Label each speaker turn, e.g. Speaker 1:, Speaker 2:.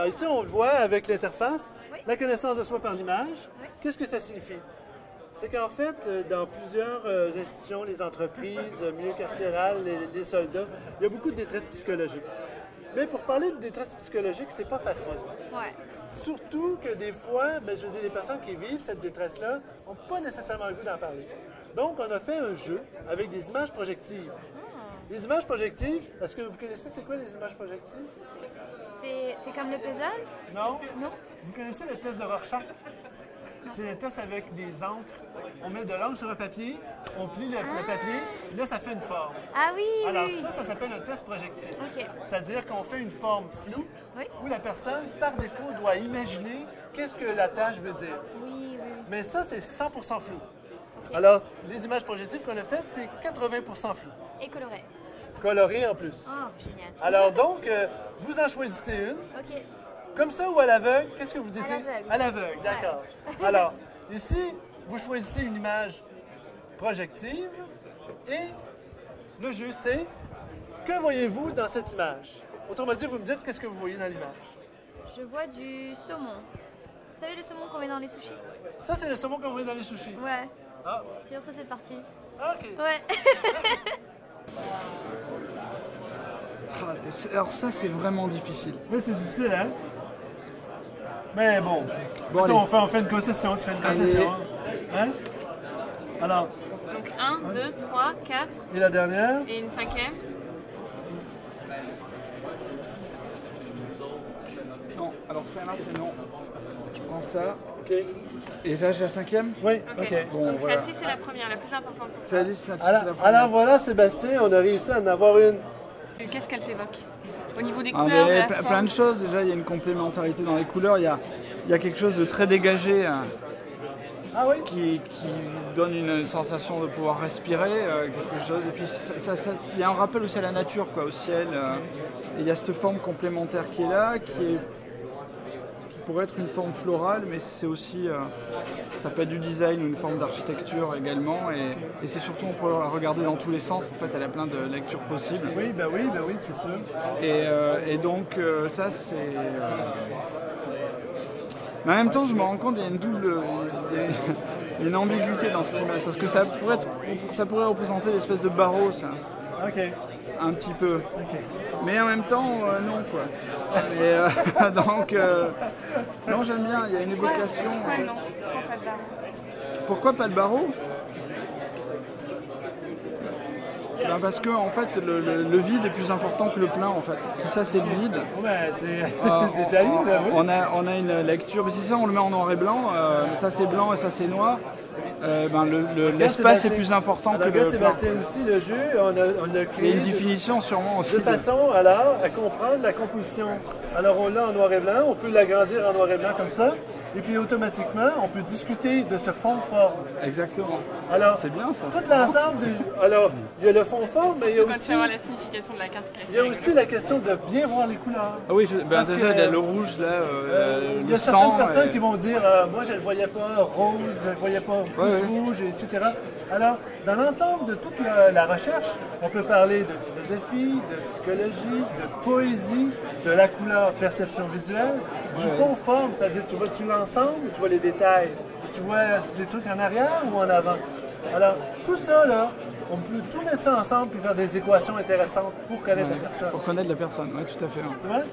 Speaker 1: Alors ici, on le voit avec l'interface,
Speaker 2: Oui.
Speaker 1: la connaissance de soi par l'image.
Speaker 2: Oui.
Speaker 1: Qu'est-ce que ça signifie? C'est qu'en fait, dans plusieurs institutions, les entreprises, milieu carcéral, les soldats, il y a beaucoup de détresse psychologique. Mais pour parler de détresse psychologique, c'est pas facile.
Speaker 2: Ouais.
Speaker 1: Surtout que des fois, ben, je veux dire, les personnes qui vivent cette détresse-là n'ont pas nécessairement le goût d'en parler. Donc, on a fait un jeu avec des images projectives. Les images projectives, est-ce que vous connaissez c'est quoi les images projectives?
Speaker 2: C'est comme le puzzle?
Speaker 1: Non?
Speaker 2: Non?
Speaker 1: Vous connaissez le test de Rorschach? C'est le test avec des encres. On met de l'encre sur un papier, on plie le papier, et là, ça fait une forme.
Speaker 2: Ah oui,
Speaker 1: Alors
Speaker 2: oui.
Speaker 1: ça s'appelle un test projectif.
Speaker 2: Ok.
Speaker 1: C'est-à-dire qu'on fait une forme floue
Speaker 2: Oui.
Speaker 1: où la personne, par défaut, doit imaginer qu'est-ce que la tâche veut dire.
Speaker 2: Oui, oui.
Speaker 1: Mais ça, c'est 100% flou. Alors, les images projectives qu'on a faites, c'est 80% flou.
Speaker 2: Et coloré.
Speaker 1: Coloré en plus.
Speaker 2: Oh, génial.
Speaker 1: Alors donc, vous en choisissez une.
Speaker 2: Ok.
Speaker 1: Comme ça ou à l'aveugle, qu'est-ce que vous décidez?
Speaker 2: l'aveugle.
Speaker 1: À l'aveugle, d'accord. Alors, ici, vous choisissez une image projective et le jeu, c'est que voyez-vous dans cette image? Autrement dit, vous me dites qu'est-ce que vous voyez dans l'image.
Speaker 2: Je vois du saumon. Vous savez le saumon qu'on met dans les sushis?
Speaker 1: Ça, c'est le saumon qu'on met dans les sushis.
Speaker 2: Ouais.
Speaker 1: Ah,
Speaker 2: Surtout cette partie.
Speaker 1: ah, OK.
Speaker 2: Ouais.
Speaker 3: Alors ça, c'est vraiment difficile.
Speaker 1: Mais c'est difficile, hein? Mais bon.
Speaker 3: Bon,
Speaker 1: Attends,
Speaker 3: allez.
Speaker 1: on fait une concession, tu fais une concession. Hein? Alors,
Speaker 4: Donc 1, 2, 3, 4
Speaker 1: et la dernière?
Speaker 4: et une cinquième.
Speaker 3: Non, alors ça là, c'est non. Tu prends ça.
Speaker 1: OK.
Speaker 3: Et là, j'ai la cinquième.
Speaker 1: Oui,
Speaker 4: Ok.
Speaker 1: OK.
Speaker 3: Bon,
Speaker 4: Donc
Speaker 3: voilà.
Speaker 4: celle-ci c'est la première, la plus importante pour toi.
Speaker 3: Celle-ci, c'est la
Speaker 1: Alors,
Speaker 3: première.
Speaker 1: alors voilà, Sébastien, on a réussi à en avoir une.
Speaker 4: Et qu'est-ce qu'elle t'évoque? Au niveau des
Speaker 3: Ah,
Speaker 4: couleurs, de
Speaker 3: mais
Speaker 4: la
Speaker 3: plein
Speaker 4: forme.
Speaker 3: de choses. Déjà, il y a une complémentarité dans les couleurs. Il y a quelque chose de très dégagé hein,
Speaker 1: Ah oui?
Speaker 3: qui donne une sensation de pouvoir respirer. Quelque chose. Et puis, il y a un rappel aussi à la nature, quoi, au ciel. Et il y a cette forme complémentaire qui est là, qui pourrait être une forme florale, mais c'est aussi, ça peut être du design ou une forme d'architecture également. Et c'est surtout, on peut la regarder dans tous les sens. En fait, elle a plein de lectures possibles.
Speaker 1: Oui, c'est sûr.
Speaker 3: Et donc, ça, c'est. Mais en même temps, je me rends compte qu'il y a une double. Il y a une ambiguïté dans cette image, parce que ça pourrait représenter l'espèce de barreau, ça.
Speaker 1: OK.
Speaker 3: Un petit peu.
Speaker 1: OK.
Speaker 3: Mais en même temps, non, quoi. Donc, non, j'aime bien, il y a une évocation.
Speaker 4: Ouais, non, prends pas de barreau.
Speaker 3: Pourquoi pas le barreau? Ben parce que en fait le vide est plus important que le plein en fait. Si ça c'est le vide,
Speaker 1: Bon, ben, c'est détaillé, là, oui.
Speaker 3: on a une lecture. Mais si ça on le met en noir et blanc, ça c'est blanc et ça c'est noir. Ben l'espace est plus important que
Speaker 1: alors,
Speaker 3: le
Speaker 1: regarde,
Speaker 3: plein.
Speaker 1: Sébastien, aussi, le jeu, on l'a
Speaker 3: Il y a
Speaker 1: créé
Speaker 3: une définition sûrement aussi.
Speaker 1: de façon, alors, à comprendre la composition. Alors, on l'a en noir et blanc, on peut l'agrandir en noir et blanc comme ça, et puis automatiquement, on peut discuter de ce fond-forme.
Speaker 3: Exactement.
Speaker 1: Alors,
Speaker 3: C'est bien ça.
Speaker 1: tout l'ensemble des jeux. Alors, il y a le fond-forme, mais il y a
Speaker 4: Surtout quand tu
Speaker 1: aussi,
Speaker 4: vas voir la signification de la carte classique.
Speaker 1: il y a aussi la question de bien voir les couleurs.
Speaker 3: Ah oui,
Speaker 1: Parce
Speaker 3: déjà
Speaker 1: que,
Speaker 3: il y a le rouge là,
Speaker 1: Il y
Speaker 3: le
Speaker 1: a certaines
Speaker 3: sang.
Speaker 1: personnes qui vont dire moi je ne le voyais pas rose, je ne le voyais pas plus
Speaker 3: Ouais.
Speaker 1: rouge, etc. Alors, dans l'ensemble de toute la recherche, on peut parler de philosophie, de psychologie, de poésie, de la couleur, perception visuelle, du fond forme, c'est-à-dire tu vois-tu l'ensemble, tu vois les détails, tu vois les trucs en arrière ou en avant. Alors, tout ça, là, on peut tout mettre ça ensemble et faire des équations intéressantes pour connaître la personne.
Speaker 3: Pour connaître la personne, oui tout à fait.
Speaker 1: Tu vois?